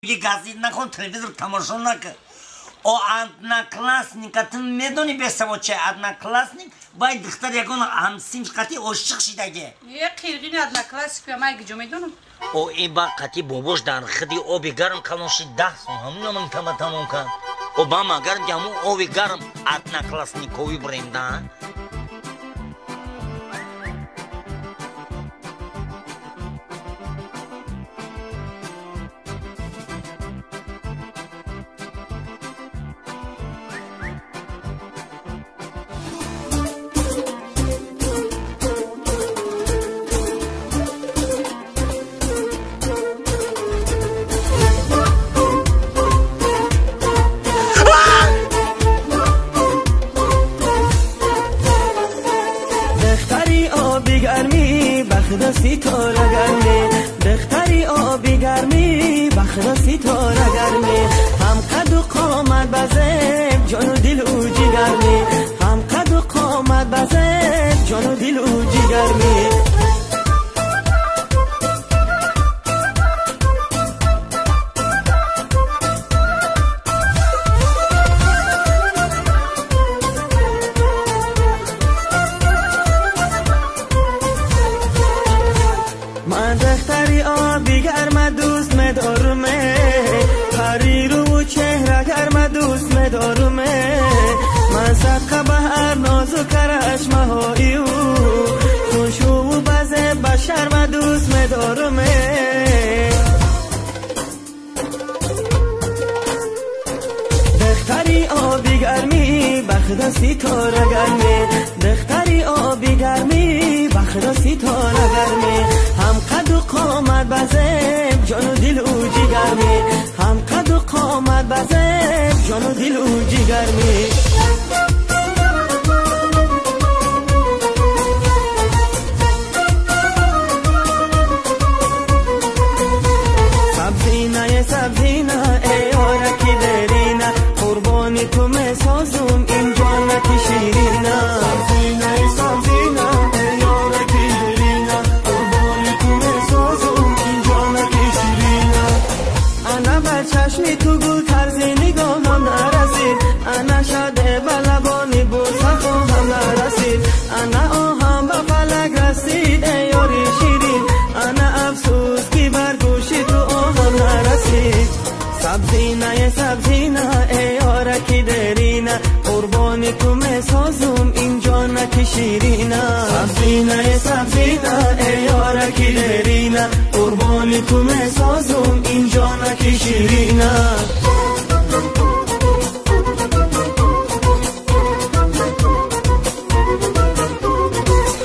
یه گازی نکن تلویزیون تماشا نکن. او одноклассникатın میدونی به سما چه одноклассник باید دختر یکون همسین قطعی عاشق شدگه. یه قیرگین одноклассник و من گجا میدونم. او این با قطعی بابوش در خدی آبی گرم کنوشی 10 سون همون من تمام کن. او با ما گرم که همون آبی گرم одноклассникові بریم ده. بخدستی تو را گرمی دختری آبی گرمی بخدستی تو را گرمی هم قد و قامت بزه جان و دل و جگرمی هم قد و قامت بزه جان و دل و جگرمی من صدقه به هر ناز و کرش مهایی او خوشو و بزه بشر و دوست مدارمه دختری آبی گرمی بخدستی تو را گرمی دختری آبی گرمی بخدستی تو را گرمی هم قد و قامت بزه جان و دل او جگرمی هم قد و قامت بزه جان و دل او جگرمی سبزینه ای یارکی درینه قربانی تو مسازم این جانتی شیرینه سبزینه ای یارکی درینه قربانی تو مسازم این جانتی شیرینه انا بر چشمی تو گل طرزی نگاهم نرسید انا شده بلبانی بوسه خواهم نرسید انا آهم به فلک رسید ای یاری شیرین انا افسوس کی بر گوشی تو آهم نرسید سبزینه ای یارکی درینه قربانی تو مسازم این جانکی شیرینه سبزینه ای یارکی درینه قربانی تو مسازم این جانکی شیرینه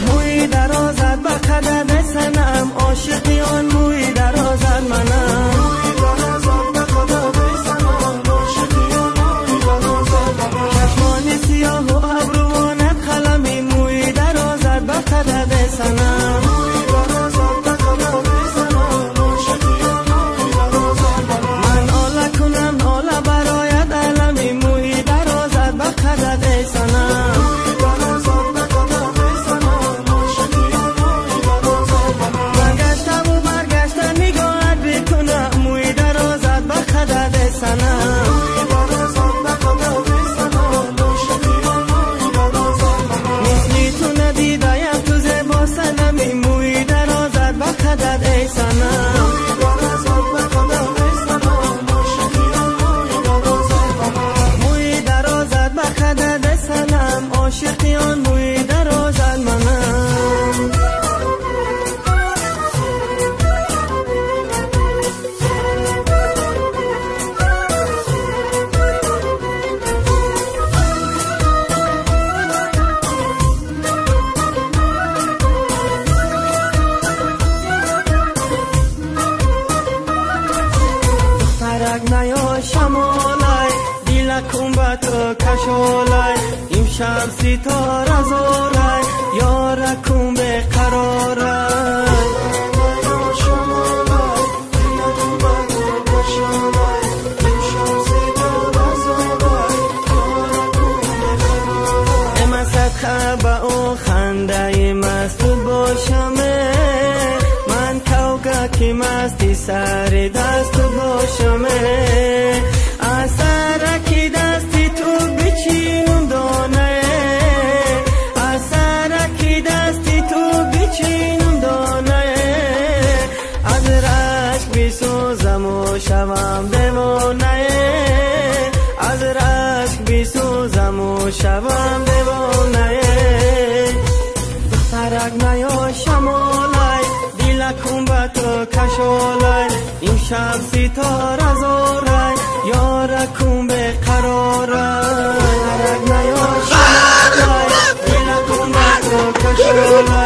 موی درازد به قدم سنم عاشقیان موی درازد منم من آله کنم آله برایت علمی موی درازد به قدد سنم برگشته و برگشته نگاهت بکنم موی درازد به قدد سنم مثلی تو ندیدایم تو زیبا سنمی موی درازد به قدد سنم موی درازد به قدد سنم عاشقیان موی درازد منم نیا شمالای دیلکم با تو کشالای امشب ستاره زورای یارکم به قرارای نیا شمالای دیلکم با تو کشالای امشب ستاره زورای یارکم به قرارای اما صدقه با او خنده مست باشمه من کوکه که مستی سر دست باشمه بسوزم و شوم دیوانه از رشک بسوزم و شوم دیوانه دخترک نیا شمالای دلکم به تو کشالای این شب ستاره زارای یارکم به قرارای دخترک نیا شمالای دلکم به تو کشالای